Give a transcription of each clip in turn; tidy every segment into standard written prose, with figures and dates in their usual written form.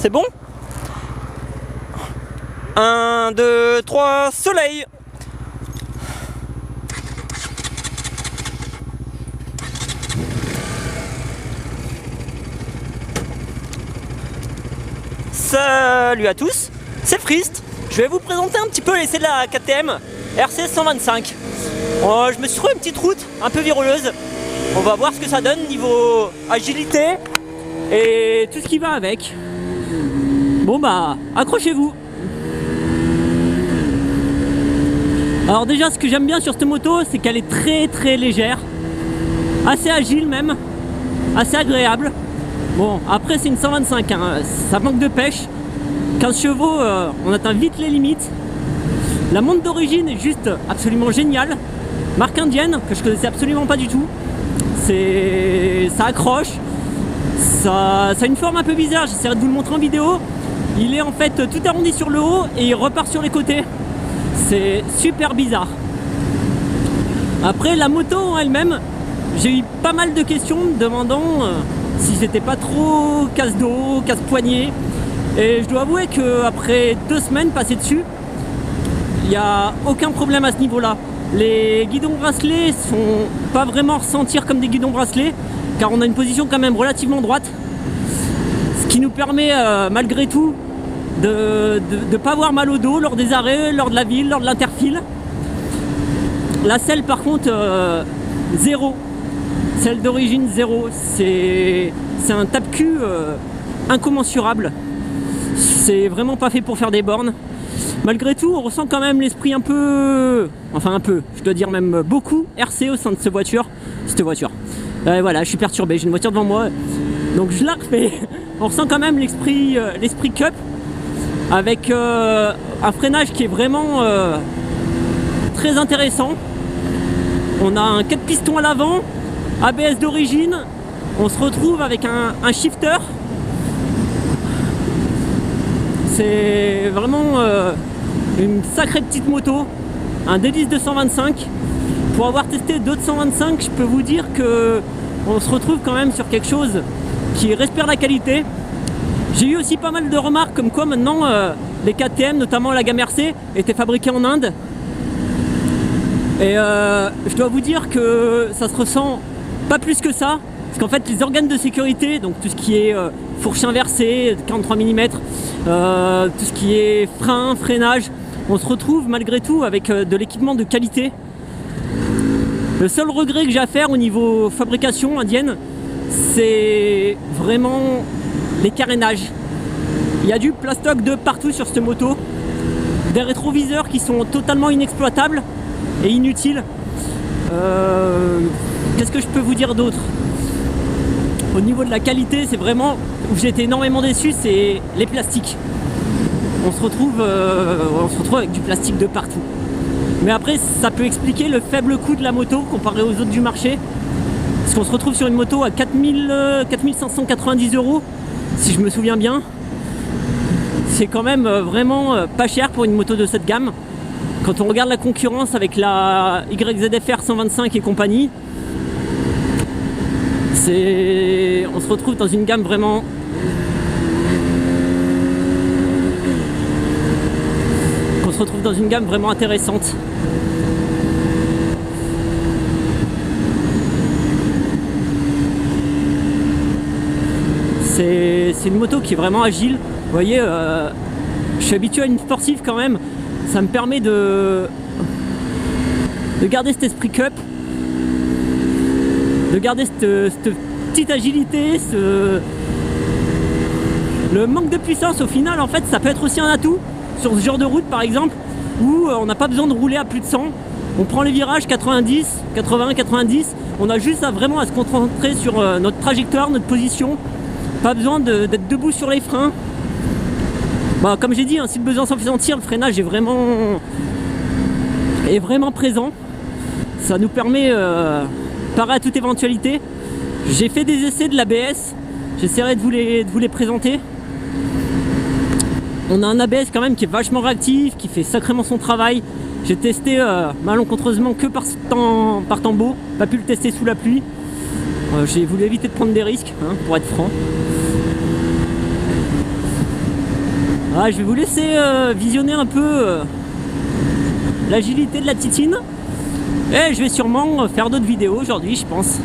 C'est bon? 1, 2, 3, soleil! Salut à tous, c'est Frist. Je vais vous présenter un petit peu l'essai de la KTM RC 125. Je me suis trouvé une petite route un peu vireuse. On va voir ce que ça donne niveau agilité et tout ce qui va avec. Bon bah, accrochez-vous. Alors déjà, ce que j'aime bien sur cette moto, c'est qu'elle est très légère, assez agile même, assez agréable. Bon, après c'est une 125, hein, ça manque de pêche. 15 chevaux, on atteint vite les limites. La montre d'origine est juste absolument géniale. Marque indienne, que je connaissais absolument pas du tout. Ça accroche. Ça a une forme un peu bizarre, j'essaierai de vous le montrer en vidéo. Il est en fait tout arrondi sur le haut et il repart sur les côtés. C'est super bizarre. Après la moto en elle-même, j'ai eu pas mal de questions me demandant si c'était pas trop casse-dos, casse-poignet. Et je dois avouer qu'après 2 semaines passées dessus, il n'y a aucun problème à ce niveau-là. Les guidons bracelets sont pas vraiment ressentir comme des guidons bracelets, car on a une position quand même relativement droite. Ce qui nous permet malgré tout de ne pas avoir mal au dos lors des arrêts, lors de la ville, lors de l'interfile. La selle par contre, 0. Celle d'origine 0. C'est un tape-cul incommensurable. C'est vraiment pas fait pour faire des bornes. Malgré tout, on ressent quand même l'esprit un peu, enfin un peu, je dois dire même beaucoup RC au sein de cette voiture. Voilà, je suis perturbé, j'ai une voiture devant moi, donc je la refais. On ressent quand même l'esprit Cup, avec un freinage qui est vraiment très intéressant. On a un 4 pistons à l'avant, ABS d'origine, on se retrouve avec un shifter. C'est vraiment une sacrée petite moto, un D10 225. Pour avoir testé d'autres 125, je peux vous dire que on se retrouve quand même sur quelque chose qui respire la qualité. J'ai eu aussi pas mal de remarques comme quoi maintenant les KTM, notamment la gamme RC, étaient fabriquées en Inde. Et je dois vous dire que ça se ressent pas plus que ça, parce qu'en fait les organes de sécurité, donc tout ce qui est fourche inversée, 43 mm, tout ce qui est frein, freinage, on se retrouve malgré tout avec de l'équipement de qualité. Le seul regret que j'ai à faire au niveau fabrication indienne, c'est vraiment les carénages. Il y a du plastoc de partout sur cette moto, des rétroviseurs qui sont totalement inexploitables et inutiles. Qu'est-ce que je peux vous dire d'autre? Au niveau de la qualité, c'est vraiment où j'ai été énormément déçu, c'est les plastiques. On se retrouve avec du plastique de partout. Mais après, ça peut expliquer le faible coût de la moto comparé aux autres du marché. Parce qu'on se retrouve sur une moto à 4590 €, si je me souviens bien. C'est quand même vraiment pas cher pour une moto de cette gamme. Quand on regarde la concurrence avec la YZF-R 125 et compagnie, on se retrouve dans une gamme vraiment intéressante. C'est une moto qui est vraiment agile. Vous voyez, je suis habitué à une sportive quand même. Ça me permet de garder cet esprit Cup, de garder cette petite agilité, le manque de puissance au final. En fait, ça peut être aussi un atout sur ce genre de route par exemple, où on n'a pas besoin de rouler à plus de 100. On prend les virages 90, 80, 90. On a juste vraiment à se concentrer sur notre trajectoire, notre position. Pas besoin d'être debout sur les freins. Bah, comme j'ai dit, hein, si le besoin s'en fait sentir, le freinage est vraiment présent. Ça nous permet parer à toute éventualité. J'ai fait des essais de l'ABS. J'essaierai de vous les présenter. On a un ABS quand même qui est vachement réactif, qui fait sacrément son travail. J'ai testé malencontreusement que par temps beau, pas pu le tester sous la pluie. J'ai voulu éviter de prendre des risques, hein, pour être franc. Ouais, je vais vous laisser visionner un peu l'agilité de la Titine. Et je vais sûrement faire d'autres vidéos aujourd'hui, je pense.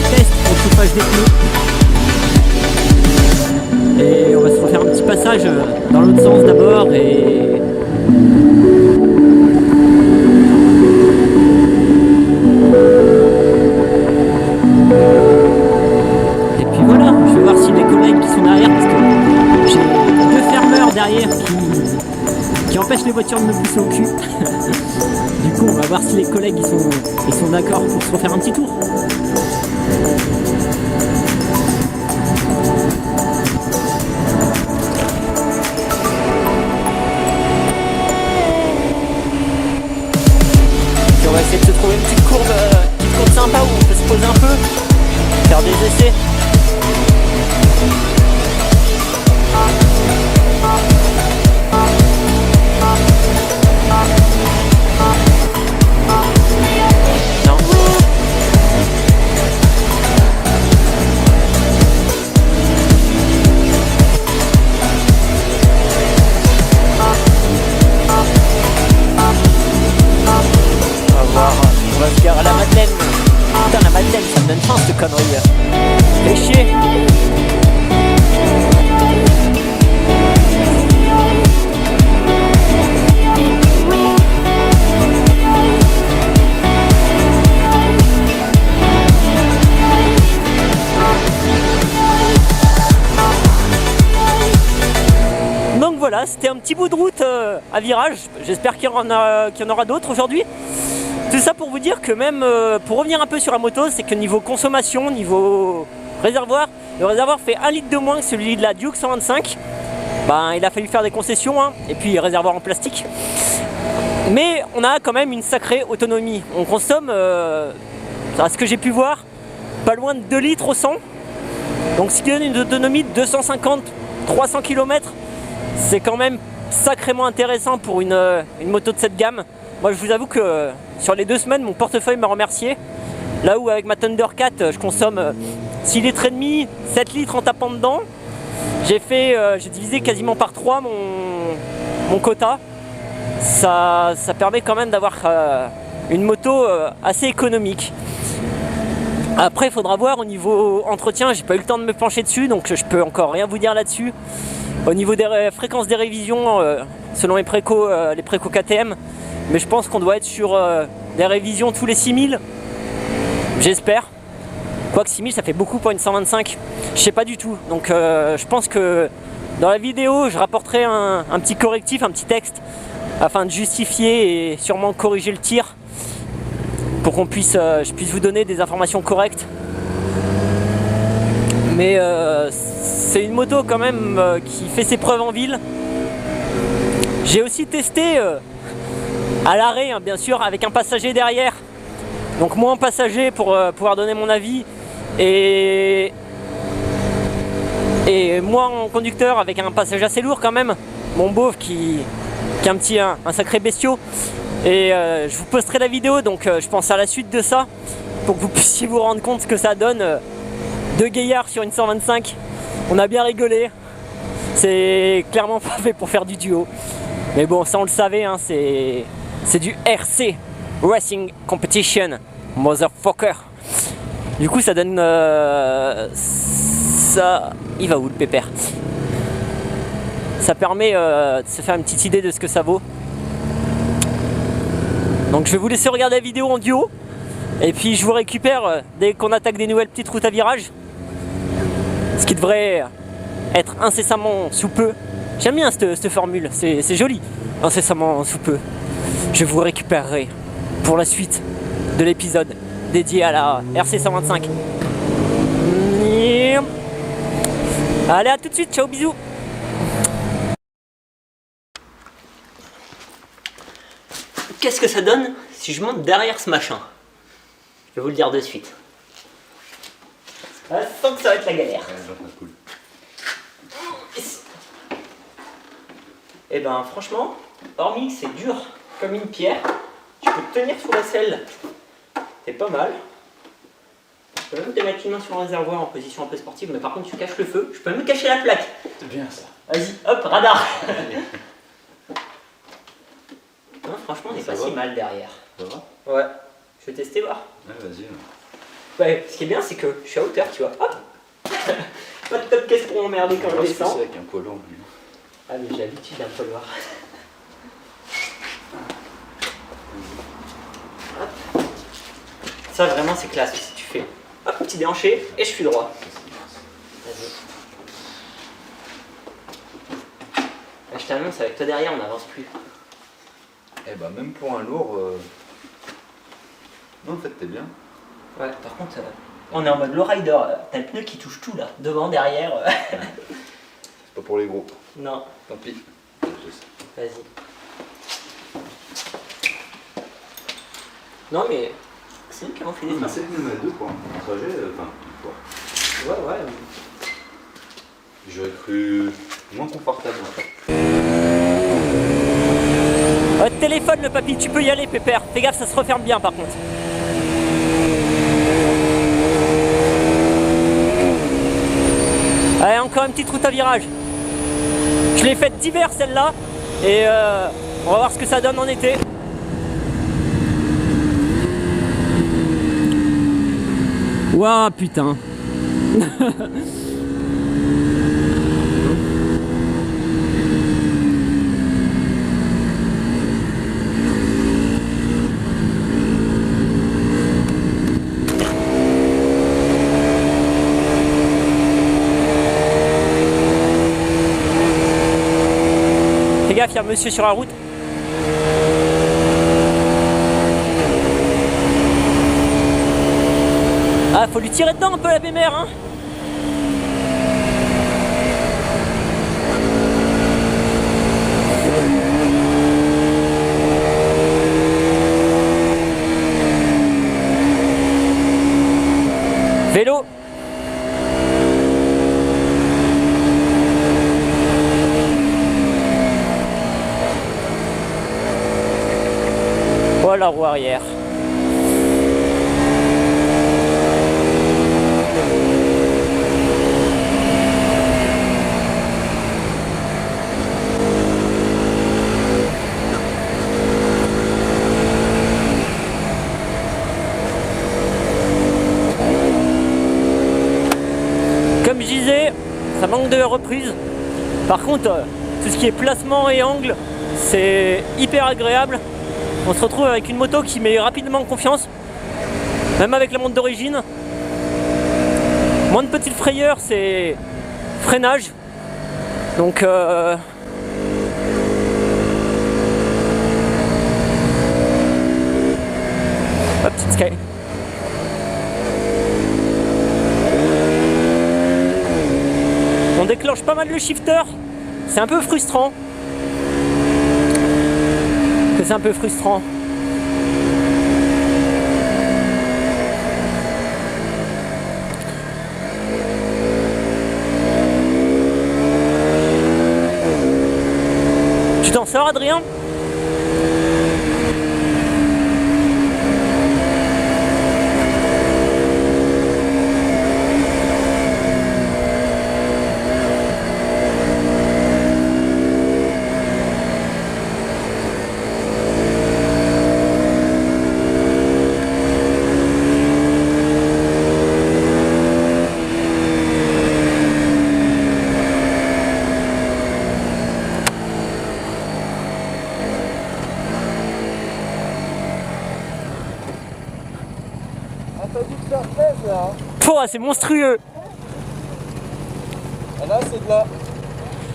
Test au chauffage des pneus. Et on va se refaire un petit passage dans l'autre sens d'abord et puis voilà, je vais voir si les collègues qui sont derrière, parce que j'ai deux fermeurs derrière qui empêchent les voitures de me pousser au cul. Du coup on va voir si les collègues ils sont d'accord pour se refaire un petit tour. Puis on va essayer de se trouver une petite courbe sympa où on peut se poser un peu, faire des essais. On va se faire à la Madeleine. Putain, la Madeleine, ça me donne faim cette connerie. Fais chier. Donc voilà, c'était un petit bout de route à virage. J'espère qu'il y en aura d'autres aujourd'hui. Tout ça pour vous dire que même pour revenir un peu sur la moto, c'est que niveau consommation, niveau réservoir, le réservoir fait 1 litre de moins que celui de la Duke 125. Ben, il a fallu faire des concessions, hein, et puis réservoir en plastique. Mais on a quand même une sacrée autonomie. On consomme, à ce que j'ai pu voir, pas loin de 2 litres au 100. Donc ce qui donne une autonomie de 250-300 km, c'est quand même sacrément intéressant pour une moto de cette gamme. Moi je vous avoue que sur les 2 semaines mon portefeuille m'a remercié. Là où avec ma Thundercat je consomme 6 litres et demi, 7 litres en tapant dedans. J'ai divisé quasiment par 3 mon quota. Ça permet quand même d'avoir une moto assez économique. Après il faudra voir au niveau entretien, j'ai pas eu le temps de me pencher dessus donc je peux encore rien vous dire là-dessus. Au niveau des fréquences des révisions, selon les préco KTM, mais je pense qu'on doit être sur des révisions tous les 6000. J'espère. Quoique 6000 ça fait beaucoup pour une 125. Je sais pas du tout. Donc je pense que dans la vidéo je rapporterai un petit correctif, un petit texte afin de justifier et sûrement corriger le tir pour qu'on puisse, je puisse vous donner des informations correctes. Mais c'est une moto quand même qui fait ses preuves en ville. J'ai aussi testé à l'arrêt, hein, bien sûr, avec un passager derrière. Donc moi en passager pour pouvoir donner mon avis et moi en conducteur avec un passager assez lourd quand même, mon beauf qui est un sacré bestiau. Et je vous posterai la vidéo, donc je pense à la suite de ça pour que vous puissiez vous rendre compte ce que ça donne. Deux gaillards sur une 125, on a bien rigolé. C'est clairement pas fait pour faire du duo. Mais bon, ça on le savait, hein, c'est du RC, Racing Competition, motherfucker. Du coup ça donne ça... Il va où le pépère? Ça permet de se faire une petite idée de ce que ça vaut. Donc je vais vous laisser regarder la vidéo en duo. Et puis je vous récupère dès qu'on attaque des nouvelles petites routes à virage. Ce qui devrait être incessamment sous peu. J'aime bien cette formule, c'est joli. Incessamment sous peu. Je vous récupérerai pour la suite de l'épisode dédié à la RC 125. Allez, à tout de suite, ciao, bisous. Qu'est-ce que ça donne si je monte derrière ce machin? Je vais vous le dire de suite. Je sens que ça va être la galère. Et ben franchement, hormis que c'est dur comme une pierre, tu peux te tenir sous la selle. C'est pas mal. Je peux même te mettre une main sur le réservoir en position un peu sportive, mais par contre tu caches le feu. Je peux même cacher la plaque. C'est bien ça. Vas-y, hop, radar. Non, franchement, on est pas si mal derrière. Ça va? Ouais. Je vais tester, voir. Ouais, vas-y. Ouais, ce qui est bien, c'est que je suis à hauteur, tu vois. Hop. Pas de top caisse pour m'emmerder quand je descends. C'est avec un poids lourd. Ah, mais j'ai l'habitude d'un poids lourd. Hop. Ça, vraiment, c'est classe. Si tu fais hop, petit déhanché et je suis droit. Vas-y. Là, je t'annonce, avec toi derrière, on n'avance plus. Eh bah, même pour un lourd. Non, en fait, t'es bien. Ouais, par contre, on est en mode lowrider. T'as le pneu qui touche tout là, devant, derrière. C'est pas pour les gros. Non. Tant pis. Vas-y. Non, mais c'est nous qui avons fait des C'est que nous mettre deux pour un trajet. Enfin, une fois. Ouais. J'aurais cru moins confortable en fait. Téléphone le papy, tu peux y aller pépère. Fais gaffe, ça se referme bien par contre. Allez, encore une petite route à virage. Je l'ai faite d'hiver celle-là. Et on va voir ce que ça donne en été. Waouh putain. Fais gaffe, il y a un monsieur sur la route. Ah, faut lui tirer dedans un peu la bémère, hein. Vélo. Voilà la roue arrière. Comme je disais, ça manque de reprise. Par contre, tout ce qui est placement et angle, c'est hyper agréable. On se retrouve avec une moto qui met rapidement en confiance. Même avec la montre d'origine. Moins de petites frayeurs, c'est freinage. Donc la petite Sky. On déclenche pas mal le shifter. C'est un peu frustrant. C'est un peu frustrant. Tu t'en sors, Adrien? T'as dû te faire plaisir là. Pouah, c'est monstrueux. Et là c'est de la...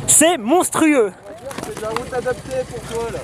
C'est monstrueux. C'est de la route adaptée pour toi là.